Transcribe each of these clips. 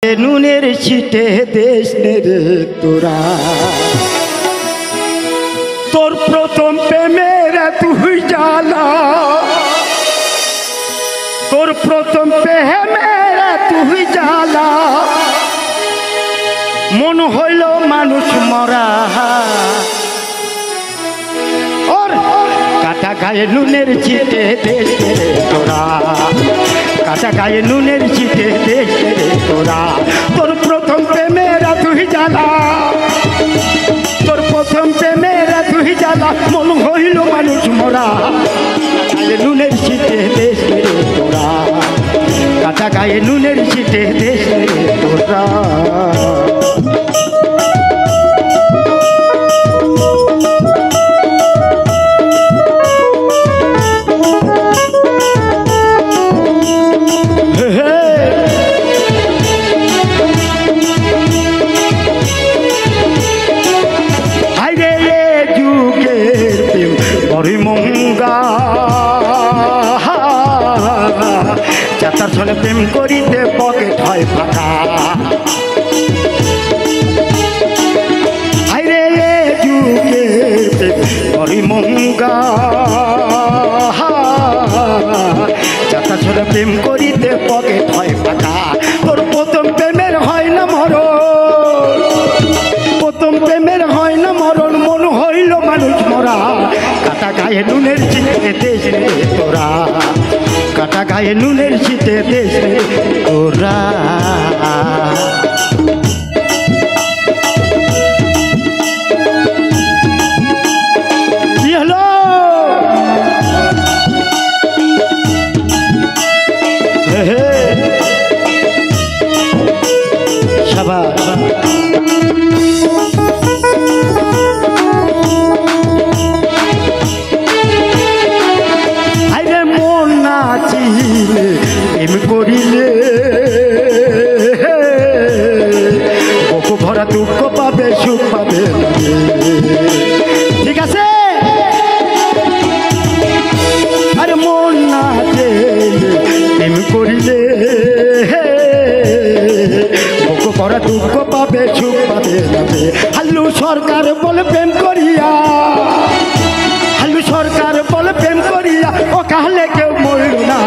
নুনের ছিটে দেশ রে তোরা, তোর প্রথম প্রেমের তুই জ্বালা, তোর প্রথম প্রেমের তুই জ্বালা, মন হইল মানুষ মরা। ওর কাটা গায়ে নুনের ছিটে দেশ রে তোরা, কাটা গায়ে নুনের ছিটে দেশ রে তোরা, তোর প্রথম প্রেমেরা তুই জ্বালা, তোর প্রথম প্রেমেরা তুই জ্বালা, মন হইল মানুষ মরা। গায়ে নুনের ছিটে দেশ রে তোরা, কাটা গায়ে নুনের ছিটে দেশ রে তোরা। যাতার ছলে প্রেম করিতে পকেট হয় ফাঁকা, আইরে যুগে হরিমঙ্গা। যাতার ছলে প্রেম করিতে পকেট হয় ফাঁকা, তোর প্রথম প্রেমের হয় না মরণ, প্রথম প্রেমের হয় না মরণ, মন হইল মানুষ মরা। কাটা গায়ে নুনের ছিটে দেশ রে তোরা, কাটা গায়ে নুনের ছিটে দেশ রে তোরা। কি হলো শাবাশ। প্রেম করিলে বুক ভরা দুঃখ পাবে সুখ পাবে, ঠিক আছে। আরে মন না প্রেম করিলে বুক ভরা দুঃখ পাবে সুখ পাবে। হাল্লু সরকার বলে প্রেম করিয়া, হাল্লু সরকার বলে প্রেম করিয়া ও কাহলে কেউ মরল না।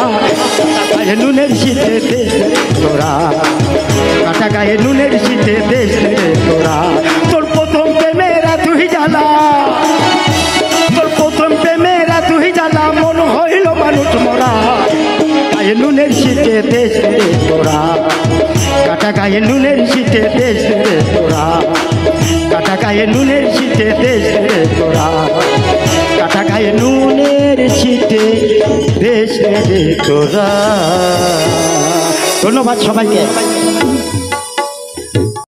গায়ে নুনের ছিটে দেশ তোরা, কাটা গায়ে নুনের ছিটে দেশ তোরা, তোর প্রথম প্রেমেরা তুই জ্বালা, তোর প্রথম প্রেমেরা তুই জ্বালা, মন হইল মানুষ মরা। গায়ে নুনের ছিটে দেশ তোরা, কাটা গায়ে নুনের ছিটে দেশ তোরা, কাটা গায়ে নুনের ছিটে দেশ তোরা, কাটা গায়ে নুনের ছিটে দেশ তোরা। ধন্যবাদ সবাইকে।